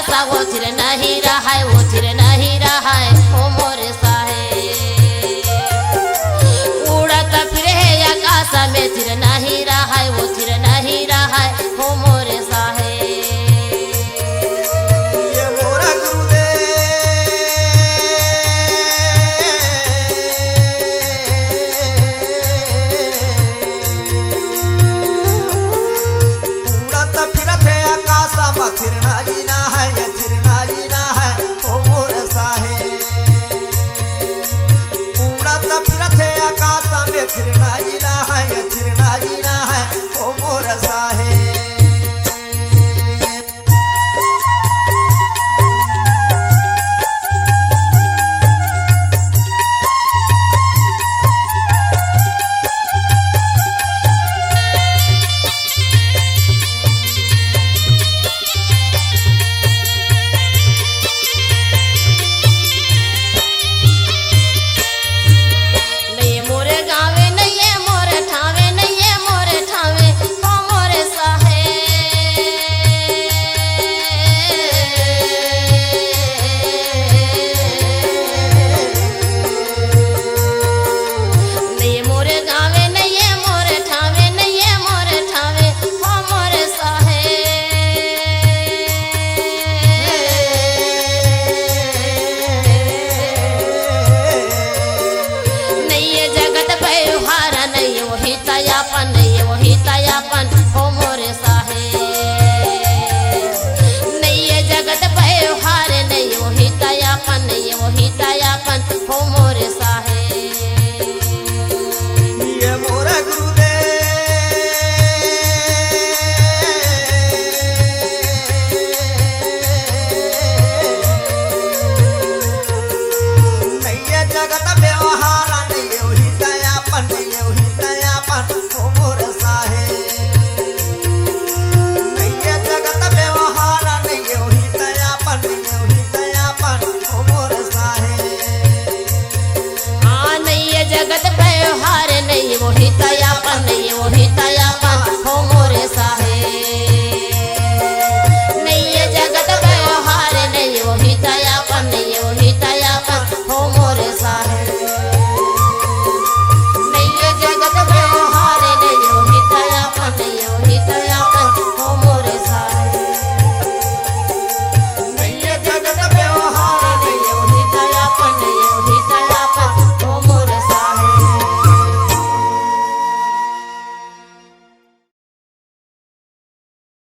आकाशा वो थिर नहीं रहा है, वो थिर नहीं रहा है ओ मोरे साहे। उड़त फिरे आकाशा में थिर नहीं रहा है, वो थिर नहीं रहा है ओ मोरे साहे। थिर नाजीना है, ये थिर नाजीना है ओ मोर साहे। उड़त फिरत है आकाश में थिर नाजीना है, ये थिर नाजीना है ओ मोर साहे। जगत व्यवहार नहीं, वही दयापन नहीं, वही दयापन